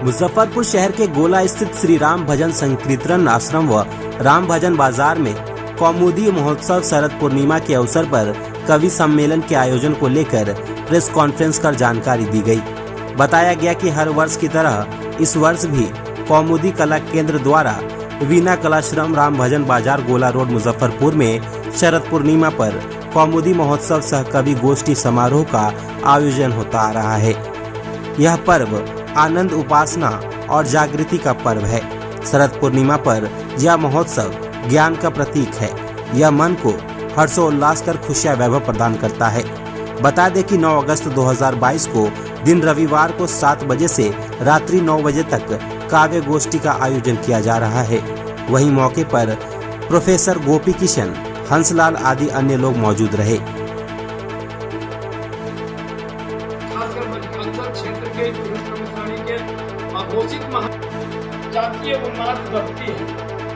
मुजफ्फरपुर शहर के गोला स्थित श्री राम भजन संकीर्तन आश्रम व राम भजन बाजार में कौमुदी महोत्सव शरद पूर्णिमा के अवसर पर कवि सम्मेलन के आयोजन को लेकर प्रेस कॉन्फ्रेंस कर जानकारी दी गई। बताया गया कि हर वर्ष की तरह इस वर्ष भी कौमुदी कला केंद्र द्वारा वीणा कलाश्रम राम भजन बाजार गोला रोड मुजफ्फरपुर में शरद पूर्णिमा पर कौमुदी महोत्सव सह कवि गोष्ठी समारोह का आयोजन होता आ रहा है। यह पर्व आनंद, उपासना और जागृति का पर्व है। शरद पूर्णिमा पर यह महोत्सव ज्ञान का प्रतीक है। यह मन को हर्षोल्लास कर खुशियां वैभव प्रदान करता है। बता दें कि 9 अगस्त 2022 को दिन रविवार को 7 बजे से रात्रि 9 बजे तक काव्य गोष्ठी का आयोजन किया जा रहा है। वहीं मौके पर प्रोफेसर गोपी किशन, हंसलाल आदि अन्य लोग मौजूद रहे। क्षेत्र के अघोषित जातीय उन्माद रखती है,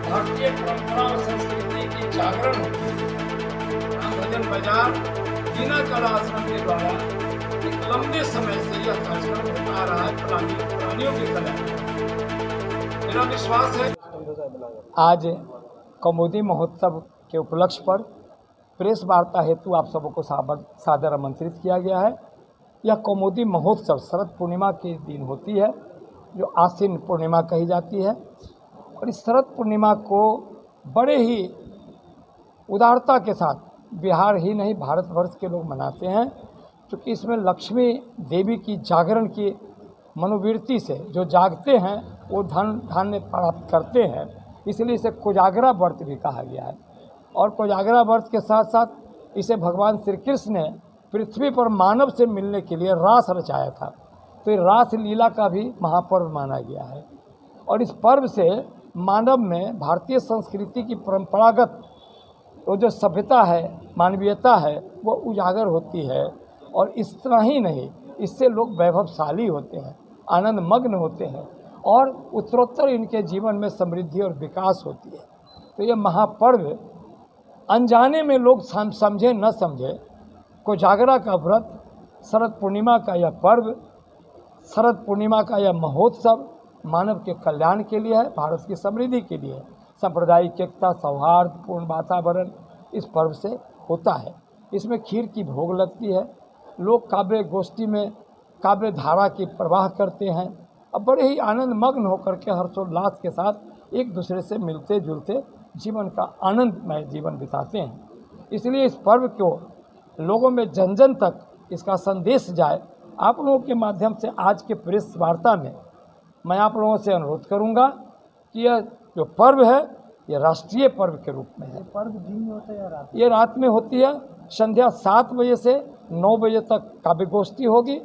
भारतीय परंपरा और संस्कृति की जागरण होती है। राम भजन बाजार वीणा कला आश्रम के द्वारा एक लंबे समय से यह कार्यक्रम होता आ रहा है। प्राणियों की कला मेरा विश्वास है। आज कौमुदी महोत्सव के उपलक्ष्य पर प्रेस वार्ता हेतु आप सबको सादर आमंत्रित किया गया है। यह कौमुदी महोत्सव शरद पूर्णिमा के दिन होती है, जो आश्विन पूर्णिमा कही जाती है। और इस शरद पूर्णिमा को बड़े ही उदारता के साथ बिहार ही नहीं भारतवर्ष के लोग मनाते हैं, क्योंकि इसमें लक्ष्मी देवी की जागरण की मनोवृत्ति से जो जागते हैं वो धन धान्य प्राप्त करते हैं। इसलिए इसे कोजागरा व्रत भी कहा गया है। और कोजागरा व्रत के साथ साथ इसे भगवान श्री कृष्ण ने पृथ्वी पर मानव से मिलने के लिए रास रचाया था, तो ये रास लीला का भी महापर्व माना गया है। और इस पर्व से मानव में भारतीय संस्कृति की परंपरागत वो जो सभ्यता है, मानवीयता है, वो उजागर होती है। और इस तरह ही नहीं, इससे लोग वैभवशाली होते हैं, आनंद मग्न होते हैं और उत्तरोत्तर इनके जीवन में समृद्धि और विकास होती है। तो ये महापर्व अनजाने में लोग समझे न समझे, कोजागरा का व्रत, शरद पूर्णिमा का यह पर्व, शरद पूर्णिमा का यह महोत्सव मानव के कल्याण के लिए है, भारत की समृद्धि के लिए है। सांप्रदायिक एकता, सौहार्दपूर्ण वातावरण इस पर्व से होता है। इसमें खीर की भोग लगती है। लोग काव्य गोष्ठी में काव्य धारा की प्रवाह करते हैं और बड़े ही आनंद मग्न होकर के हर्षोल्लास के साथ एक दूसरे से मिलते जुलते जीवन का आनंदमय जीवन बिताते हैं। इसलिए इस पर्व को लोगों में जन जन तक इसका संदेश जाए। आप लोगों के माध्यम से आज के प्रेस वार्ता में मैं आप लोगों से अनुरोध करूंगा कि यह जो पर्व है ये राष्ट्रीय पर्व के रूप में है। पर्व दिन में होता है या रात? ये रात में होती है। संध्या 7 बजे से 9 बजे तक काव्य गोष्ठी होगी।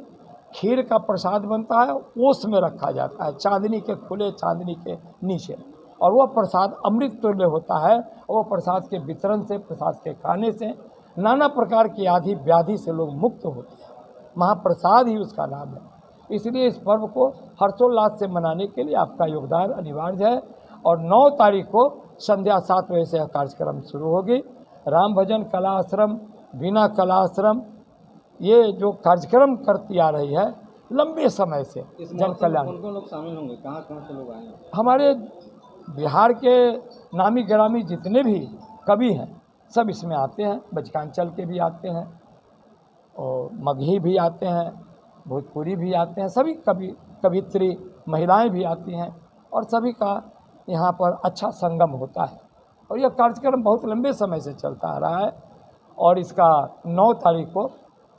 खीर का प्रसाद बनता है, ओस में रखा जाता है, चांदनी के खुले चांदनी के नीचे। और वह प्रसाद अमृत तुल्य होता है। वह प्रसाद के वितरण से, प्रसाद के खाने से नाना प्रकार की आदि व्याधि से लोग मुक्त होते हैं। महाप्रसाद ही उसका नाम है। इसलिए इस पर्व को हर्षोल्लास से मनाने के लिए आपका योगदान अनिवार्य है। और 9 तारीख को संध्या 7 बजे से यह कार्यक्रम शुरू होगी। राम भजन कला आश्रम, वीणा कला आश्रम ये जो कार्यक्रम करती आ रही है लंबे समय से जन कल्याण। कौन लोग शामिल होंगे, कहाँ से लोग आएंगे? हमारे बिहार के नामी गिरामी जितने भी कवि हैं सब इसमें आते हैं। बचकांचल के भी आते हैं और मगही भी आते हैं, भोजपुरी भी आते हैं, सभी कवित्री महिलाएं भी आती हैं और सभी का यहाँ पर अच्छा संगम होता है। और यह कार्यक्रम बहुत लंबे समय से चलता आ रहा है और इसका 9 तारीख को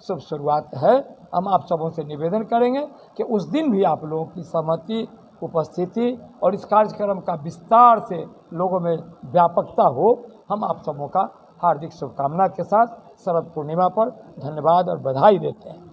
शुभ शुरुआत है। हम आप सबों से निवेदन करेंगे कि उस दिन भी आप लोगों की सहमति, उपस्थिति और इस कार्यक्रम का विस्तार से लोगों में व्यापकता हो। हम आप सबों का हार्दिक शुभकामना के साथ शरद पूर्णिमा पर धन्यवाद और बधाई देते हैं।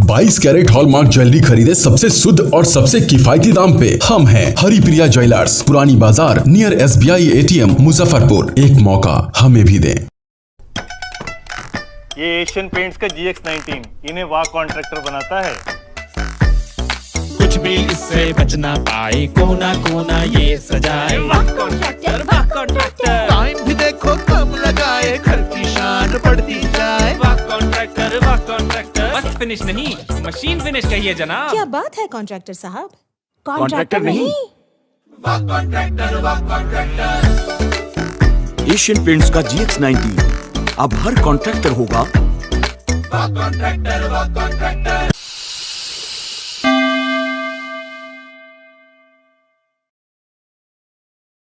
बाईस कैरेट हॉलमार्क ज्वेलरी खरीदे सबसे शुद्ध और सबसे किफायती दाम पे हम हैं हरिप्रिया ज्वेलर्स, पुरानी बाजार, नियर SBI ATM, मुजफ्फरपुर। एक मौका हमें भी दें। ये एशियन पेंट्स का GX19 इन्हें वाह कॉन्ट्रैक्टर बनाता है। कुछ भी इससे बच ना पाए, कोना कोना ये सजाए। वाह कॉन्ट्रैक्टर, वाह कॉन्ट्रैक्टर। टाइम भी देखो कम लगाए, घर की शान बढ़ती जाए। वाह कॉन्ट्रैक्टर, वाह कॉन्ट्रैक्टर। बस फिनिश नहीं, मशीन फिनिश कहिए जनाब। क्या बात है कॉन्ट्रैक्टर साहब? कॉन्ट्रैक्टर नहीं, वाह कॉन्ट्रैक्टर, वाह कॉन्ट्रैक्टर। एशियन पेंट्स का GX19 अब हर कॉन्ट्रैक्टर होगा वाह कॉन्ट्रैक्टर, वाह कॉन्ट्रैक्टर।